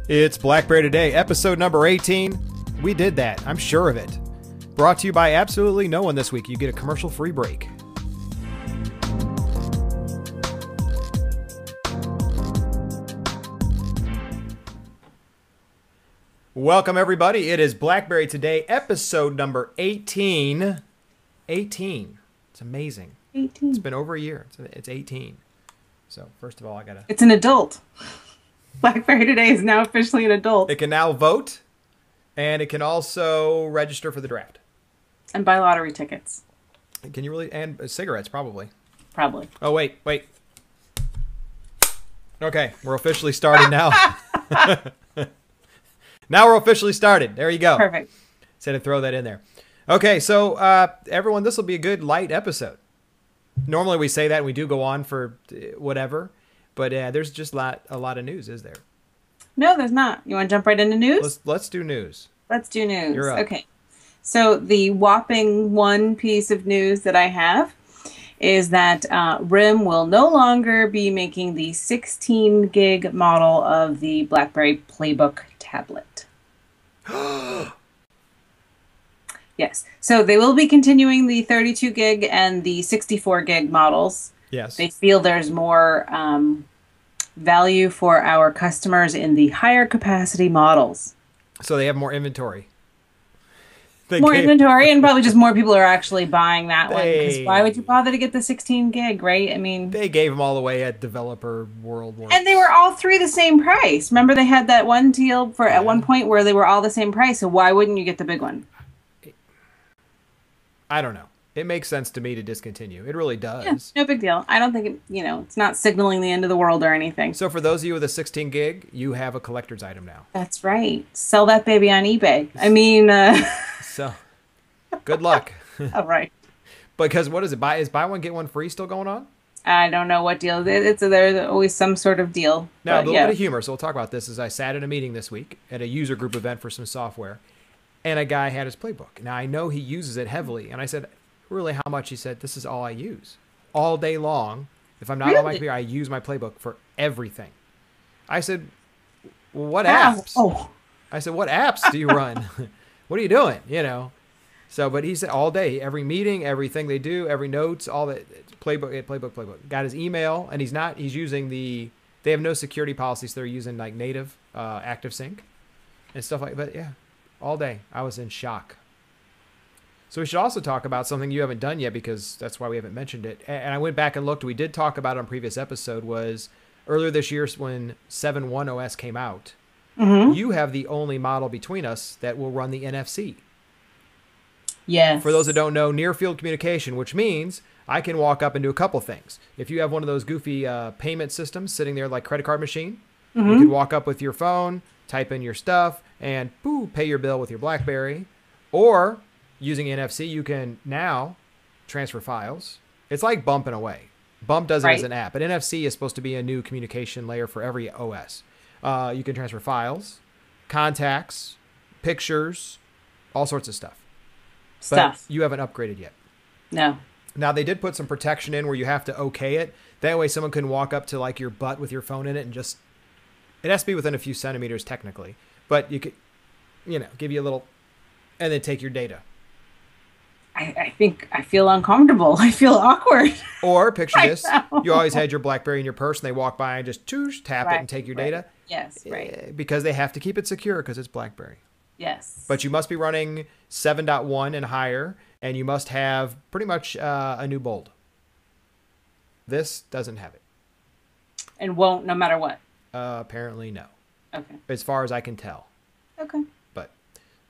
It's BlackBerry Today, episode number 18. We did that, I'm sure of it. Brought to you by absolutely no one this week. You get a commercial-free break. Welcome, everybody. It is BlackBerry Today, episode number 18. 18. It's amazing. 18. It's been over a year. It's 18. So, first of all, I gotta... It's an adult. BlackBerry Today is now officially an adult. It can now vote, and it can also register for the draft. And buy lottery tickets. Can you really? And cigarettes, probably. Probably. Oh, wait. Okay, we're officially started now. Now we're officially started. There you go. Perfect. Said to throw that in there. Okay, so everyone, this will be a good light episode. Normally we say that and we do go on for whatever, but there's just a lot of news, is there? No, there's not. You want to jump right into news? Let's do news. Let's do news. You're up. Okay. So the whopping one piece of news that I have is that RIM will no longer be making the 16 gig model of the BlackBerry Playbook tablet. Yes. So they will be continuing the 32 gig and the 64 gig models. Yes. They feel there's more value for our customers in the higher capacity models. So they have more inventory. Inventory, and probably just more people are actually buying that one. Because why would you bother to get the 16 gig, right? I mean, they gave them all away at Developer World. And they were all three the same price. Remember, they had that one deal for at one point where they were all the same price. So why wouldn't you get the big one? I don't know. It makes sense to me to discontinue. It really does. Yeah, no big deal. I don't think it, it's not signaling the end of the world or anything. So for those of you with a 16 gig, you have a collector's item now. That's right. Sell that baby on eBay. I mean, So, good luck. All right. Because what is it? Is buy one get one free still going on? I don't know what deal. There's always some sort of deal. Now, a little bit of humor. So we'll talk about this. As I sat in a meeting this week at a user group event for some software, and a guy had his playbook. Now I know he uses it heavily, and I said, "Really, how much?" He said, "This is all I use all day long. If I'm not on my computer, I use my playbook for everything." I said, "Well, what apps?" Oh. I said, "What apps do you run? What are you doing?" So, but he said all day, every meeting, everything they do, every notes, all that playbook. Got his email, and he's using they have no security policies. They're using like native ActiveSync and stuff like that. Yeah, all day. I was in shock. So we should also talk about something you haven't done yet, because that's why we haven't mentioned it. And I went back and looked. We did talk about it on a previous episode, was earlier this year when 7.1 OS came out. Mm-hmm. You have the only model between us that will run the NFC. Yes. For those that don't know, near field communication, which means I can walk up and do a couple things. If you have one of those goofy payment systems sitting there like credit card machine, you can walk up with your phone, type in your stuff, and pay your bill with your BlackBerry. Or using NFC, you can now transfer files. It's like Bump in a way. Bump does it as an app, but NFC is supposed to be a new communication layer for every OS. You can transfer files, contacts, pictures, all sorts of stuff. But you haven't upgraded yet. No. Now, they did put some protection in where you have to okay it. That way someone can walk up to like your butt with your phone in it and just... It has to be within a few centimeters technically. But you could, give you a little... And then take your data. I think I feel uncomfortable. I feel awkward. Or picture this. You always had your BlackBerry in your purse and they walk by and just tap it and take your data. Yes, right. Because they have to keep it secure because it's BlackBerry. Yes. But you must be running 7.1 and higher, and you must have pretty much a new Bold. This doesn't have it. And won't no matter what? Apparently no. Okay. As far as I can tell. Okay. But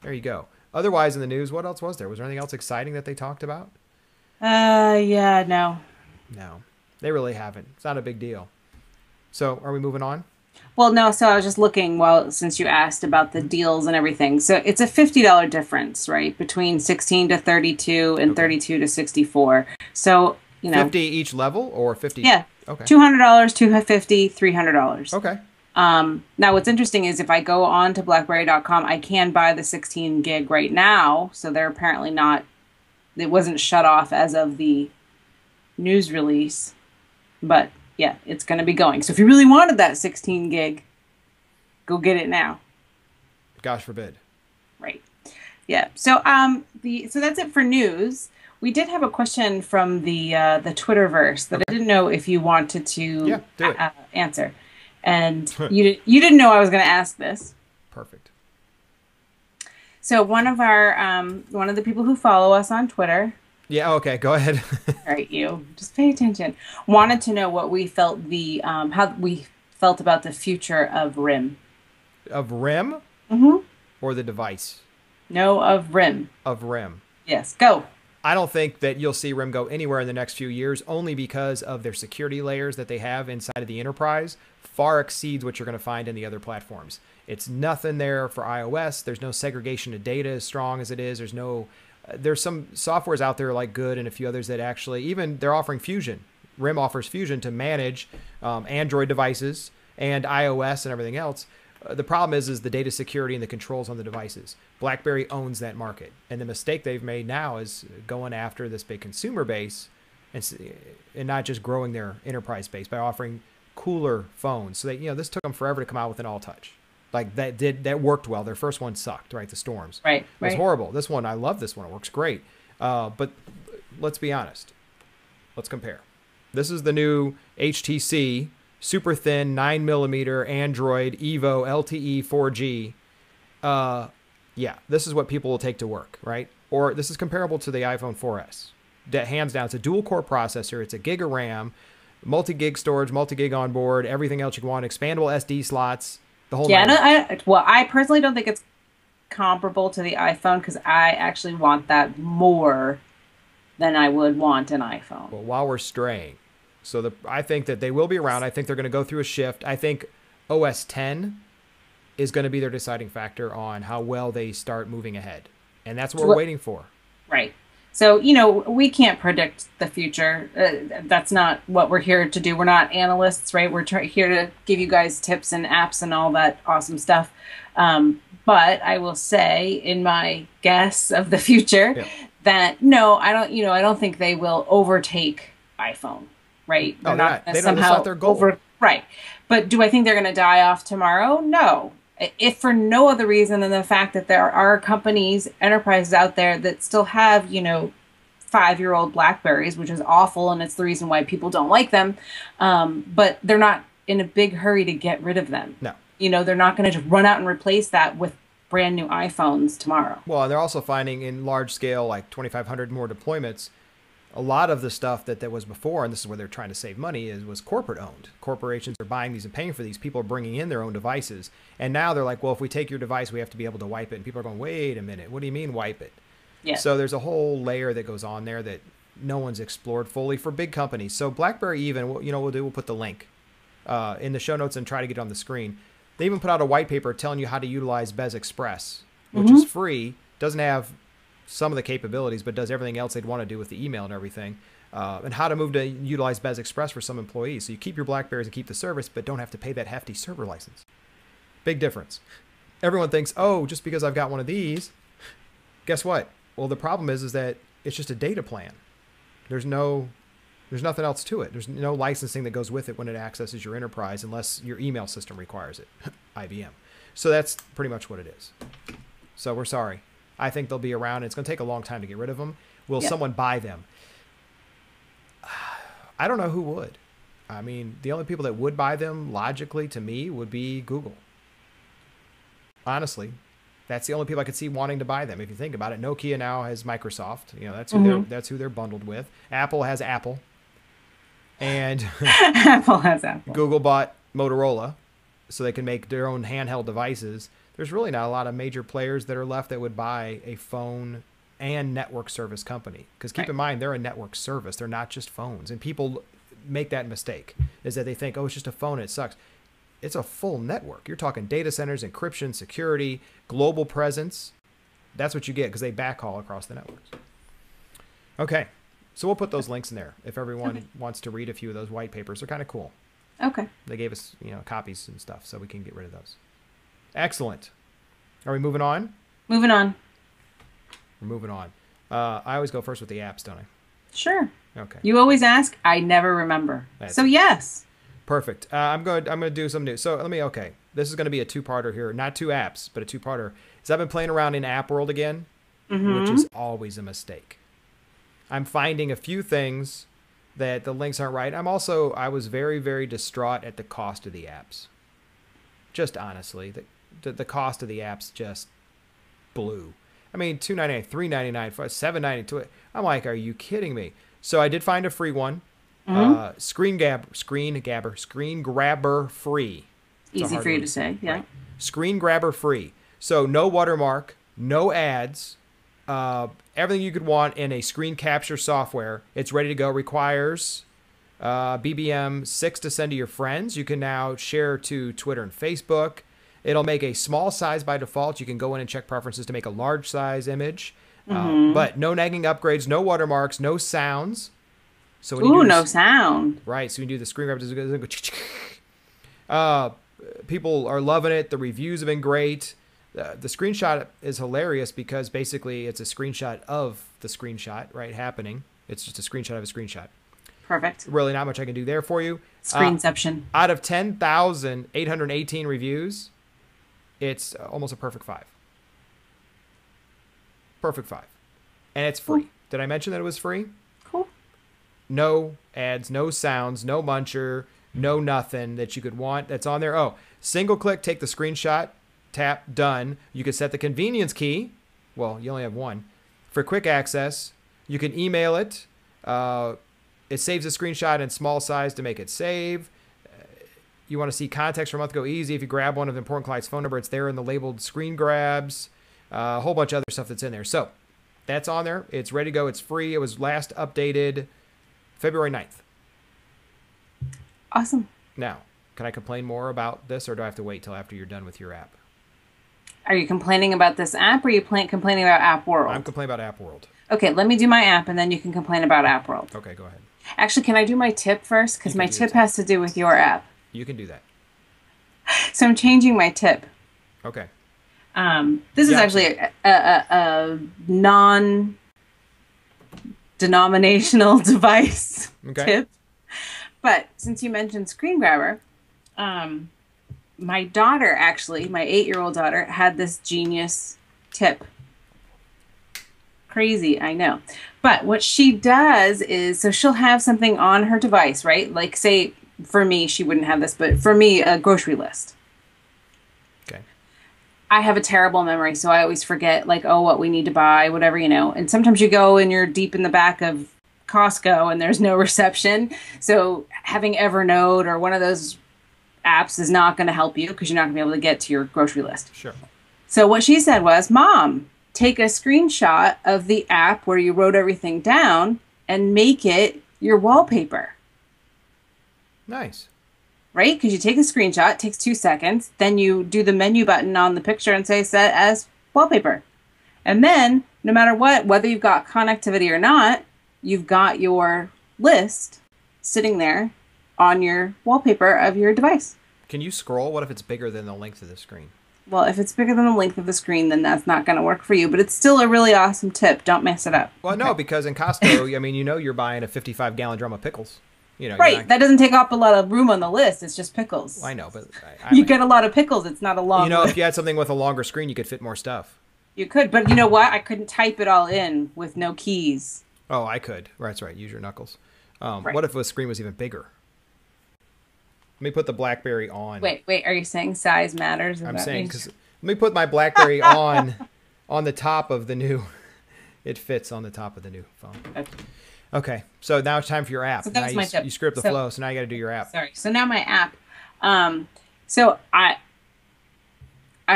there you go. Otherwise in the news, what else was there? Was there anything else exciting that they talked about? Yeah, no. No. They really haven't. It's not a big deal. So are we moving on? Well, no, so I was just looking, since you asked about the deals and everything. So it's a $50 difference, right, between 16 to 32 and 32 to 64. So, 50 each level or 50? Yeah. Okay. $200, $250, $300. Okay. Now, what's interesting is if I go on to BlackBerry.com, I can buy the 16 gig right now. So they're apparently not, it wasn't shut off as of the news release. But yeah, it's going to be going. So if you really wanted that 16 gig, go get it now. Gosh forbid. Right. Yeah. So so that's it for news. We did have a question from the Twitterverse that I didn't know if you wanted to answer, and you didn't know I was going to ask this. Perfect. So one of the people who follow us on Twitter. Yeah. Okay. Go ahead. All right, you just pay attention. Wanted to know what we felt how we felt about the future of RIM. Of RIM? Mm-hmm. Or the device? No, of RIM. Of RIM. Yes. Go. I don't think that you'll see RIM go anywhere in the next few years, only because of their security layers that they have inside of the enterprise far exceeds what you're going to find in the other platforms. It's nothing there for iOS. There's no segregation of data as strong as it is. There's some softwares out there like Good and a few others that actually, even they're offering Fusion. RIM offers Fusion to manage Android devices and iOS and everything else. The problem is the data security and the controls on the devices. BlackBerry owns that market. And the mistake they've made now is going after this big consumer base and not just growing their enterprise base by offering cooler phones. So this took them forever to come out with an all-touch. Like that worked well. Their first one sucked, right? The Storms. Right. It was horrible. This one, I love this one. It works great. But let's be honest. Let's compare. This is the new HTC super thin 9mm Android Evo LTE 4G. Yeah, this is what people will take to work, right? Or this is comparable to the iPhone 4S. Hands down, it's a dual core processor. It's a gig of RAM, multi-gig storage, multi-gig on board, everything else you want, expandable SD slots, the whole. Yeah, I personally don't think it's comparable to the iPhone because I actually want that more than I would want an iPhone. Well, while we're straying. So I think that they will be around. I think they're going to go through a shift. I think OS 10 is going to be their deciding factor on how well they start moving ahead. And that's what we're waiting for. Right. So, we can't predict the future. That's not what we're here to do. We're not analysts, right? We're here to give you guys tips and apps and all that awesome stuff. But I will say in my guess of the future that no, I don't think they will overtake iPhone. Right. They're not. They don't. That's not their goal. Right. But do I think they're going to die off tomorrow? No. If for no other reason than the fact that there are companies, enterprises out there that still have, 5-year-old BlackBerries, which is awful. And it's the reason why people don't like them. But they're not in a big hurry to get rid of them. No. They're not going to just run out and replace that with brand new iPhones tomorrow. Well, they're also finding in large scale, like 2,500 more deployments, a lot of the stuff that was before, and this is where they're trying to save money, was corporate owned. Corporations are buying these and paying for these. People are bringing in their own devices. And now they're like, well, if we take your device, we have to be able to wipe it. And people are going, wait a minute, what do you mean wipe it? Yeah. So there's a whole layer that goes on there that no one's explored fully for big companies. So BlackBerry even, we'll put the link in the show notes and try to get it on the screen. They even put out a white paper telling you how to utilize Bez Express, which is free, doesn't have some of the capabilities, but does everything else they'd want to do with the email and everything, and how to move to utilize Bez Express for some employees. So you keep your BlackBerries and keep the service, but don't have to pay that hefty server license. Big difference. Everyone thinks, oh, just because I've got one of these, guess what? Well, the problem is that it's just a data plan. There's nothing else to it. There's no licensing that goes with it when it accesses your enterprise unless your email system requires it, IBM. So that's pretty much what it is. So we're sorry. I think they'll be around. It's going to take a long time to get rid of them. Will someone buy them? I don't know who would. I mean, the only people that would buy them, logically, to me, would be Google. Honestly, that's the only people I could see wanting to buy them. If you think about it, Nokia now has Microsoft. That's who they're bundled with. Apple has Apple, and Apple has Apple. Google bought Motorola, so they can make their own handheld devices. There's really not a lot of major players that are left that would buy a phone and network service company. Because keep in mind, they're a network service. They're not just phones. And people make that mistake, is that they think, oh, it's just a phone, it sucks. It's a full network. You're talking data centers, encryption, security, global presence. That's what you get because they backhaul across the networks. Okay. So we'll put those links in there if everyone wants to read a few of those white papers. They're kind of cool. Okay. They gave us, copies and stuff, so we can get rid of those. Excellent. Are we moving on? Moving on. We're moving on. I always go first with the apps, don't I? Sure. Okay. You always ask. I never remember. So yes. Perfect. I'm going to do some new. So okay. This is going to be a two-parter here. Not two apps, but a two-parter. So I've been playing around in AppWorld again, which is always a mistake. I'm finding a few things that the links aren't right. I was very, very distraught at the cost of the apps. Just honestly, the cost of the apps just blew. I mean, $2.99, $3.99, $7.92. I'm like, are you kidding me? So I did find a free one. Screen Grabber free. Easy for you to say, yeah. Right. Screen Grabber free. So no watermark, no ads, everything you could want in a screen capture software. It's ready to go. Requires BBM 6 to send to your friends. You can now share to Twitter and Facebook. It'll make a small size by default. You can go in and check preferences to make a large size image. But no nagging upgrades, no watermarks, no sounds. So when you do no sound. Right. So when you do the screen grab, people are loving it. The reviews have been great. The screenshot is hilarious because basically it's a screenshot of the screenshot, right, happening. It's just a screenshot of a screenshot. Perfect. Really not much I can do there for you. Screenception. Out of 10,818 reviews, it's almost a perfect 5. Perfect 5. And it's free. Cool. Did I mention that it was free? Cool. No ads, no sounds, no muncher, no nothing that you could want that's on there. Oh, single click, take the screenshot, tap, done. You can set the convenience key. Well, you only have one. For quick access, you can email it. It saves a screenshot in small size to make it save. You want to see context for a month, go easy. If you grab one of the important client's phone number, it's there in the labeled screen grabs. A whole bunch of other stuff that's in there. So that's on there. It's ready to go. It's free. It was last updated February 9th. Awesome. Now, can I complain more about this, or do I have to wait till after you're done with your app? Are you complaining about this app, or are you complaining about AppWorld? I'm complaining about AppWorld. Okay, let me do my app, and then you can complain about AppWorld. Okay, go ahead. Actually, can I do my tip first? Because my tip has to do with your app. You can do that. So I'm changing my tip. Okay. This is actually a non-denominational device tip. But since you mentioned Screen Grabber, my daughter, actually, my 8-year-old daughter, had this genius tip. Crazy, I know. But what she does is, so she'll have something on her device, right? Like, say, for me, she wouldn't have this, but for me, a grocery list. Okay. I have a terrible memory, so I always forget, like, oh, what we need to buy, whatever, you know. And sometimes you go and you're deep in the back of Costco and there's no reception. So having Evernote or one of those apps is not going to help you because you're not going to be able to get to your grocery list. Sure. So what she said was, Mom, take a screenshot of the app where you wrote everything down and make it your wallpaper. Nice. Right? Because you take a screenshot, it takes 2 seconds, then you do the menu button on the picture and say set as wallpaper. And then, no matter what, whether you've got connectivity or not, you've got your list sitting there on your wallpaper of your device. Can you scroll? What if it's bigger than the length of the screen? Well, if it's bigger than the length of the screen, then that's not going to work for you. But it's still a really awesome tip. Don't mess it up. Well, no, because in Costco, I mean, you know you're buying a 55-gallon drum of pickles. You know, right. That doesn't take up a lot of room on the list. It's just pickles. I know, but you get a lot of pickles. It's not a long You know, list. if you had something with a longer screen, you could fit more stuff. You could, but you know what? I couldn't type it all in with no keys. Oh, I could. That's right. Use your knuckles. Right. What if the screen was even bigger? Let me put the BlackBerry on. Wait. Are you saying size matters? I'm saying because let me put my BlackBerry on the top of the new. It fits on the top of the new phone. Okay. So now it's time for your app. So that was my tip. You screw up the flow, so now you got to do your app. Sorry. So now my app. So I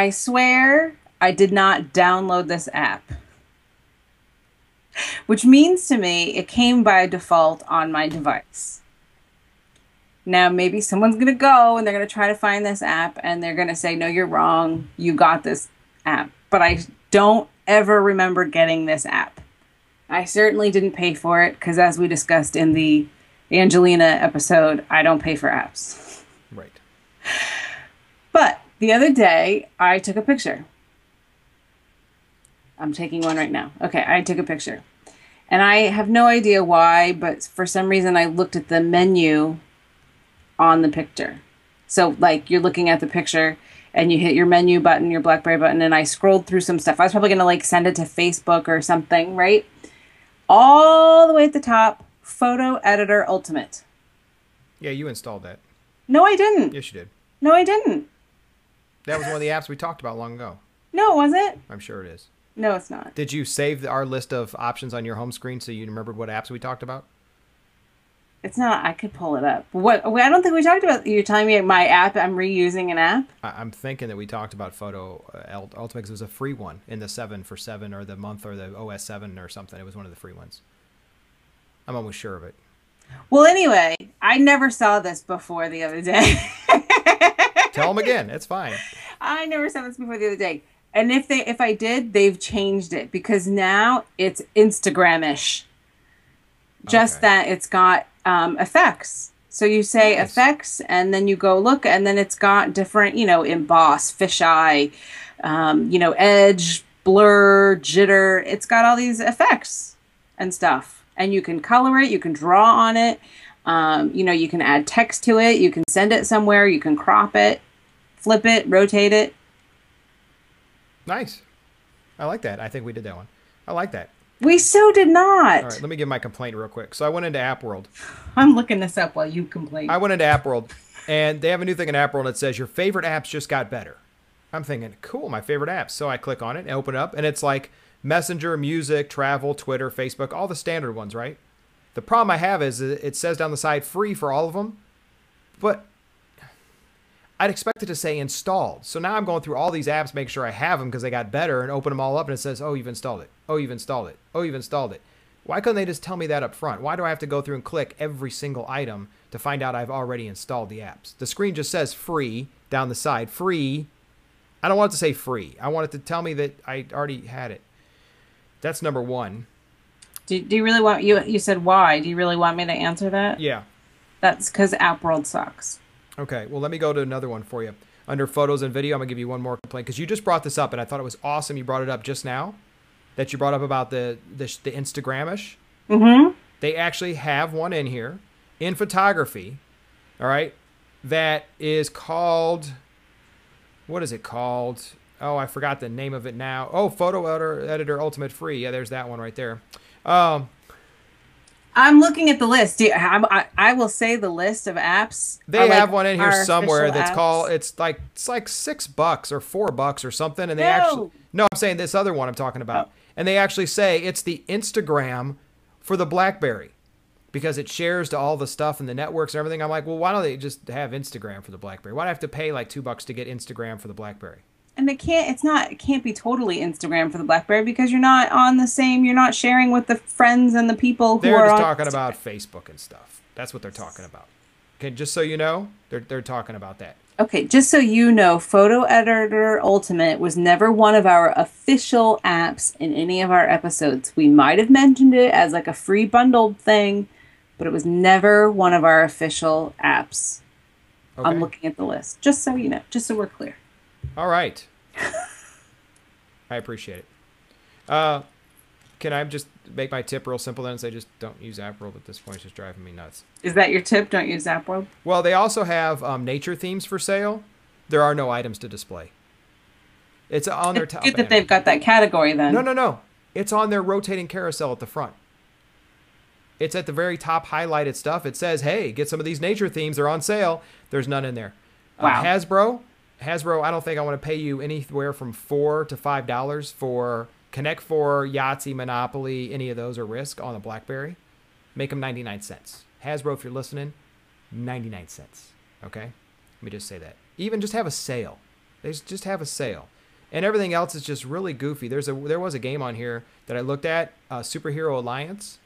swear I did not download this app. Which means to me, it came by default on my device. Now, maybe someone's going to go and they're going to try to find this app and they're going to say, no, you're wrong. You got this app. But I don't ever remember getting this app. I certainly didn't pay for it because as we discussed in the Angelina episode, I don't pay for apps. Right. But the other day, I took a picture. I'm taking one right now. Okay, I took a picture. And I have no idea why, but for some reason I looked at the menu on the picture. So like you're looking at the picture and you hit your menu button, your BlackBerry button, and I scrolled through some stuff. I was probably going to like send it to Facebook or something, right? All the way at the top, Photo Editor Ultimate. Yeah, you installed that. No, I didn't. Yes, you did. No, I didn't. That was one of the apps we talked about long ago. No, was it? I'm sure it is. No, it's not. Did you save our list of options on your home screen so you remembered what apps we talked about? It's not. I could pull it up. What? I don't think we talked about. You're telling me my app. I'm reusing an app. I'm thinking that we talked about Photo Ultimate because it was a free one in the 7 for 7 or the month or the OS 7 or something. It was one of the free ones. I'm almost sure of it. Well, anyway, I never saw this before the other day. Tell them again. It's fine. I never saw this before the other day. And if I did, they've changed it because now it's Instagram-ish. Just that it's got effects. So you say effects, and then you go look, and then it's got different, emboss, fisheye, edge, blur, jitter. It's got all these effects and stuff. And you can color it. You can draw on it. You can add text to it. You can send it somewhere. You can crop it, flip it, rotate it. Nice. I like that. I think we did that one. I like that. We so did not. All right, let me give my complaint real quick. So I went into AppWorld. I'm looking this up while you complain. I went into AppWorld, and they have a new thing in AppWorld that says your favorite apps just got better. I'm thinking, cool, my favorite apps. So I click on it and open it up, and it's like Messenger, music, travel, Twitter, Facebook, all the standard ones, right? The problem I have is it says down the side free for all of them, but I'd expect it to say installed. So now I'm going through all these apps, make sure I have them because they got better, and open them all up, and it says, oh, you've installed it. Oh, you've installed it. Oh, you've installed it. Why couldn't they just tell me that up front? Why do I have to go through and click every single item to find out I've already installed the apps? The screen just says free down the side. Free. I don't want it to say free. I want it to tell me that I already had it. That's number one. Do you really want, you said why? Do you really want me to answer that? Yeah. That's because AppWorld sucks. Okay, well, let me go to another one for you. Under photos and video, I'm going to give you one more complaint because you just brought this up, and I thought it was awesome you brought it up just now, that you brought up about the Instagram-ish. Mm-hmm. They actually have one in here in photography, all right, that is called, what is it called? Oh, I forgot the name of it now. Oh, Photo Editor Ultimate Free. Yeah, there's that one right there. I'm looking at the list. I will say the list of apps. They have one in here somewhere that's apps. called, it's like $6 or $4 or something. And they actually, no, I'm saying this other one I'm talking about. Oh. And they actually say it's the Instagram for the BlackBerry because it shares to all the stuff and the networks and everything. I'm like, well, why don't they just have Instagram for the BlackBerry? Why do I have to pay like $2 to get Instagram for the BlackBerry? And it can't be totally Instagram for the BlackBerry because you're not sharing with the friends and the people who are on. They're just talking about Facebook and stuff. That's what they're talking about. Okay, just so you know, they're talking about that. Okay, just so you know, Photo Editor Ultimate was never one of our official apps in any of our episodes. We might have mentioned it as like a free bundled thing, but it was never one of our official apps. Okay. I'm looking at the list, just so you know, just so we're clear. All right. I appreciate it. Can I just make my tip real simple then and say just don't use AppWorld at this point? It's just driving me nuts. Is that your tip? Don't use AppWorld? Well, they also have nature themes for sale. There are no items to display. It's on their top. Good that they've got that category then. No. It's on their rotating carousel at the front. It's at the very top highlighted stuff. It says, hey, get some of these nature themes. They're on sale. There's none in there. Wow. Hasbro, I don't think I want to pay you anywhere from $4 to $5 for Connect 4, Yahtzee, Monopoly, any of those are Risk on a BlackBerry. Make them 99 cents. Hasbro, if you're listening, 99 cents. Okay? Let me just say that. Even just have a sale. They just have a sale. And everything else is just really goofy. There was a game on here that I looked at, Superhero Alliance.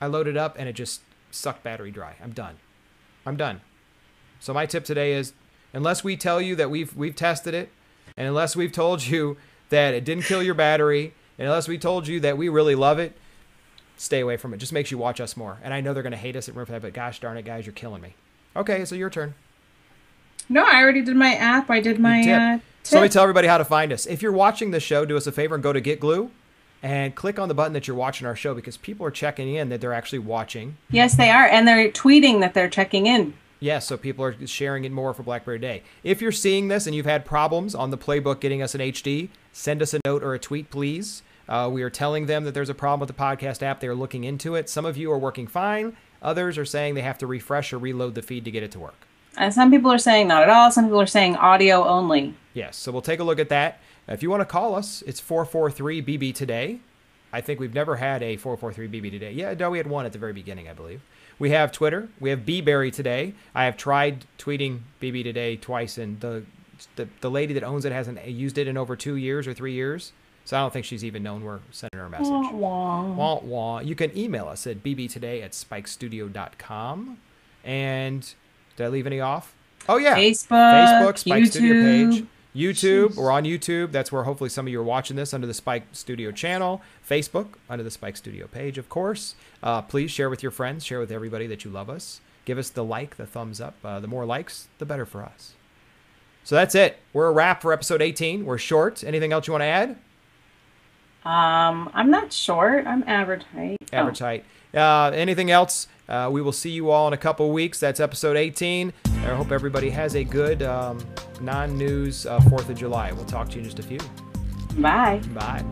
I loaded up and it just sucked battery dry. I'm done. So my tip today is, unless we tell you that we've tested it, and unless we've told you that it didn't kill your battery, and unless we told you that we really love it, stay away from it. Just makes you watch us more. And I know they're going to hate us at Riff that, but gosh darn it, guys, you're killing me. Okay, so your turn. No, I already did my app. I did my tip. So let me tell everybody how to find us. If you're watching the show, do us a favor and go to Get Glue and click on the button that you're watching our show because people are checking in that they're actually watching. Yes, they are. And they're tweeting that they're checking in. Yes, so people are sharing it more for BlackBerry Day. If you're seeing this and you've had problems on the playbook getting us an HD, send us a note or a tweet, please. We are telling them that there's a problem with the podcast app. They're looking into it. Some of you are working fine. Others are saying they have to refresh or reload the feed to get it to work. And some people are saying not at all. Some people are saying audio only. Yes, so we'll take a look at that. If you want to call us, it's 443-BB today. I think we've never had a 443-BB today. Yeah, no, we had one at the very beginning, I believe. We have Twitter. We have BBerry today. I have tried tweeting BB today twice, and the lady that owns it hasn't used it in over 2 years or 3 years. So I don't think she's even known we're sending her a message. Wah, wah. Wah, wah. You can email us at bbtoday@spikestudio.com. And did I leave any off? Oh, yeah. Facebook, Spike YouTube. Studio page. YouTube. We're on YouTube. That's where hopefully some of you are watching this under the Spike Studio channel. Facebook, under the Spike Studio page, of course. Please share with your friends. Share with everybody that you love us. Give us the like, the thumbs up. The more likes, the better for us. So that's it. We're a wrap for episode 18. We're short. Anything else you want to add? I'm not short. I'm average-height. Average-height. Anything else? We will see you all in a couple weeks. That's episode 18. I hope everybody has a good non-news 4th of July. We'll talk to you in just a few. Bye. Bye.